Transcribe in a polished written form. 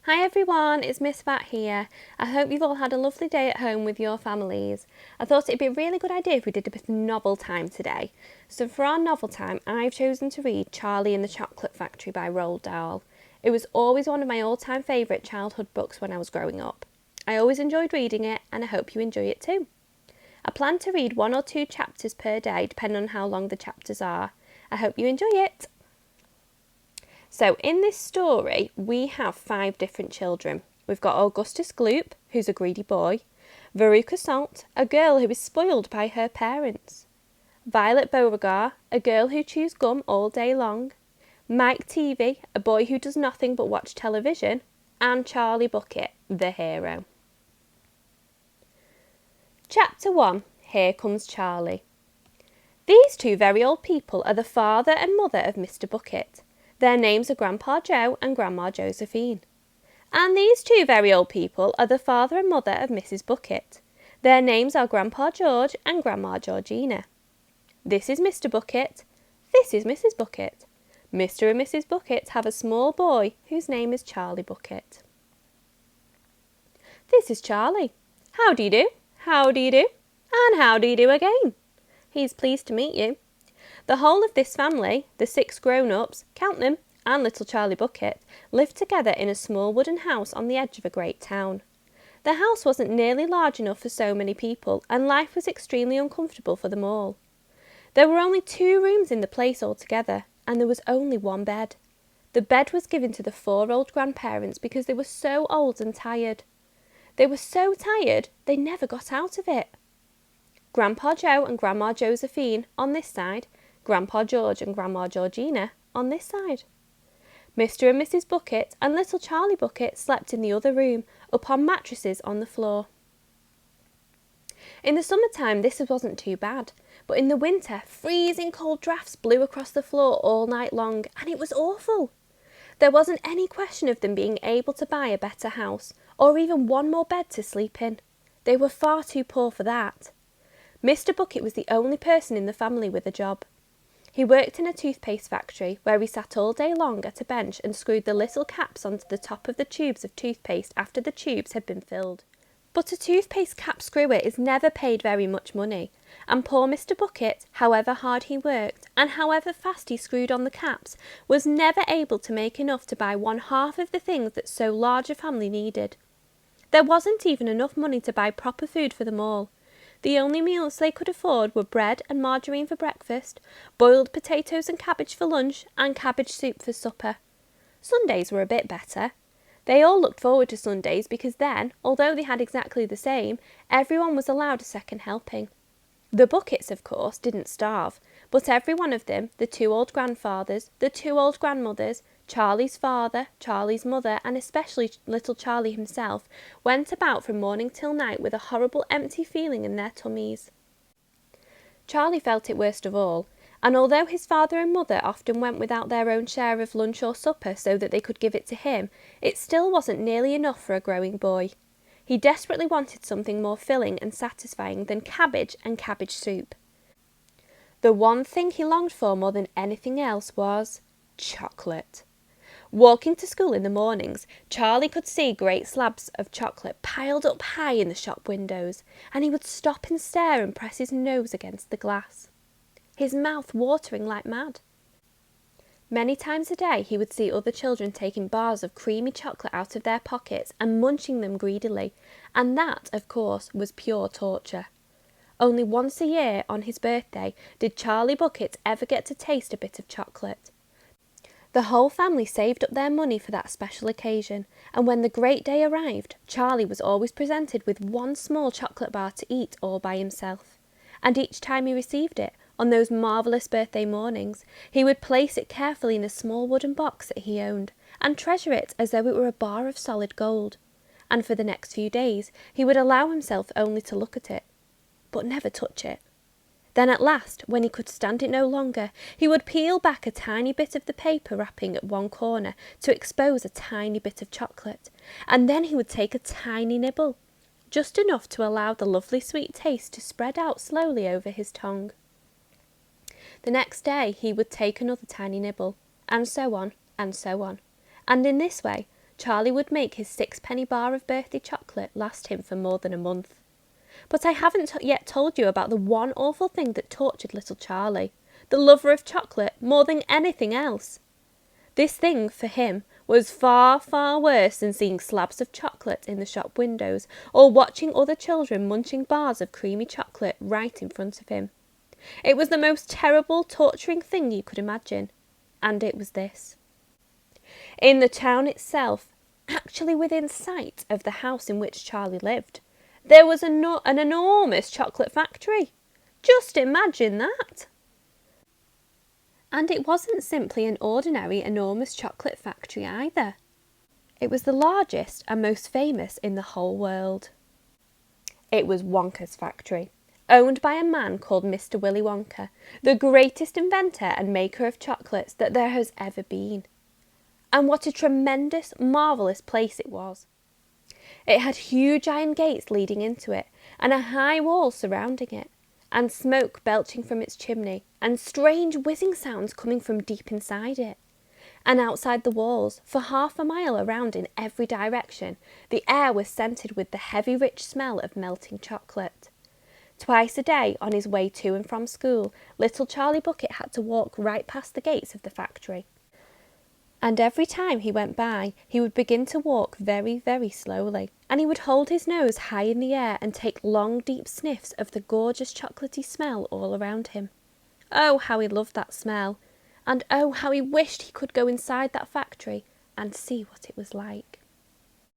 Hi everyone, it's Miss Batt here. I hope you've all had a lovely day at home with your families. I thought it'd be a really good idea if we did a bit of novel time today. So for our novel time, I've chosen to read Charlie and the Chocolate Factory by Roald Dahl. It was always one of my all-time favourite childhood books when I was growing up. I always enjoyed reading it and I hope you enjoy it too. I plan to read 1 or 2 chapters per day depending on how long the chapters are. I hope you enjoy it. So in this story, we have 5 different children. We've got Augustus Gloop, who's a greedy boy, Veruca Salt, a girl who is spoiled by her parents, Violet Beauregard, a girl who chews gum all day long, Mike TV, a boy who does nothing but watch television, and Charlie Bucket, the hero. Chapter 1, Here Comes Charlie. These 2 very old people are the father and mother of Mr. Bucket. Their names are Grandpa Joe and Grandma Josephine. And these 2 very old people are the father and mother of Mrs. Bucket. Their names are Grandpa George and Grandma Georgina. This is Mr. Bucket. This is Mrs. Bucket. Mr. and Mrs. Bucket have a small boy whose name is Charlie Bucket. This is Charlie. How do you do? How do you do? And how do you do again? He's pleased to meet you. The whole of this family, the 6 grown-ups, count them, and little Charlie Bucket, lived together in a small wooden house on the edge of a great town. The house wasn't nearly large enough for so many people, and life was extremely uncomfortable for them all. There were only 2 rooms in the place altogether, and there was only 1 bed. The bed was given to the 4 old grandparents because they were so old and tired. They were so tired, they never got out of it. Grandpa Joe and Grandma Josephine on this side, Grandpa George and Grandma Georgina on this side. Mr. and Mrs. Bucket and little Charlie Bucket slept in the other room, upon mattresses on the floor. In the summertime this wasn't too bad, but in the winter freezing cold drafts blew across the floor all night long, and it was awful. There wasn't any question of them being able to buy a better house, or even 1 more bed to sleep in. They were far too poor for that. Mr. Bucket was the only person in the family with a job. He worked in a toothpaste factory where he sat all day long at a bench and screwed the little caps onto the top of the tubes of toothpaste after the tubes had been filled. But a toothpaste cap screwer is never paid very much money, and poor Mr. Bucket, however hard he worked and however fast he screwed on the caps, was never able to make enough to buy 1/2 of the things that so large a family needed. There wasn't even enough money to buy proper food for them all. The only meals they could afford were bread and margarine for breakfast, boiled potatoes and cabbage for lunch, and cabbage soup for supper. Sundays were a bit better. They all looked forward to Sundays because then, although they had exactly the same, everyone was allowed a second helping. The Buckets, of course, didn't starve, but every one of them, the 2 old grandfathers, the 2 old grandmothers, Charlie's father, Charlie's mother, and especially little Charlie himself, went about from morning till night with a horrible empty feeling in their tummies. Charlie felt it worst of all, and although his father and mother often went without their own share of lunch or supper so that they could give it to him, it still wasn't nearly enough for a growing boy. He desperately wanted something more filling and satisfying than cabbage and cabbage soup. The one thing he longed for more than anything else was chocolate. Walking to school in the mornings, Charlie could see great slabs of chocolate piled up high in the shop windows, and he would stop and stare and press his nose against the glass, his mouth watering like mad. Many times a day he would see other children taking bars of creamy chocolate out of their pockets and munching them greedily, and that, of course, was pure torture. Only once a year, on his birthday, did Charlie Bucket ever get to taste a bit of chocolate. The whole family saved up their money for that special occasion, and when the great day arrived, Charlie was always presented with 1 small chocolate bar to eat all by himself. And each time he received it, on those marvellous birthday mornings, he would place it carefully in a small wooden box that he owned, and treasure it as though it were a bar of solid gold. And for the next few days, he would allow himself only to look at it, but never touch it. Then at last, when he could stand it no longer, he would peel back a tiny bit of the paper wrapping at one corner to expose a tiny bit of chocolate, and then he would take a tiny nibble, just enough to allow the lovely sweet taste to spread out slowly over his tongue. The next day he would take another tiny nibble, and so on, and so on. And in this way, Charlie would make his sixpenny bar of birthday chocolate last him for more than a month. But I haven't yet told you about the one awful thing that tortured little Charlie, the lover of chocolate more than anything else. This thing, for him, was far, far worse than seeing slabs of chocolate in the shop windows or watching other children munching bars of creamy chocolate right in front of him. It was the most terrible, torturing thing you could imagine. And it was this. In the town itself, actually within sight of the house in which Charlie lived, there was an enormous chocolate factory. Just imagine that! And it wasn't simply an ordinary enormous chocolate factory either. It was the largest and most famous in the whole world. It was Wonka's factory, owned by a man called Mr. Willy Wonka, the greatest inventor and maker of chocolates that there has ever been. And what a tremendous, marvellous place it was. It had huge iron gates leading into it, and a high wall surrounding it, and smoke belching from its chimney, and strange whizzing sounds coming from deep inside it. And outside the walls, for half a mile around in every direction, the air was scented with the heavy, rich smell of melting chocolate. Twice a day, on his way to and from school, little Charlie Bucket had to walk right past the gates of the factory. And every time he went by, he would begin to walk very, very slowly, and he would hold his nose high in the air and take long, deep sniffs of the gorgeous chocolatey smell all around him. Oh, how he loved that smell, and oh, how he wished he could go inside that factory and see what it was like.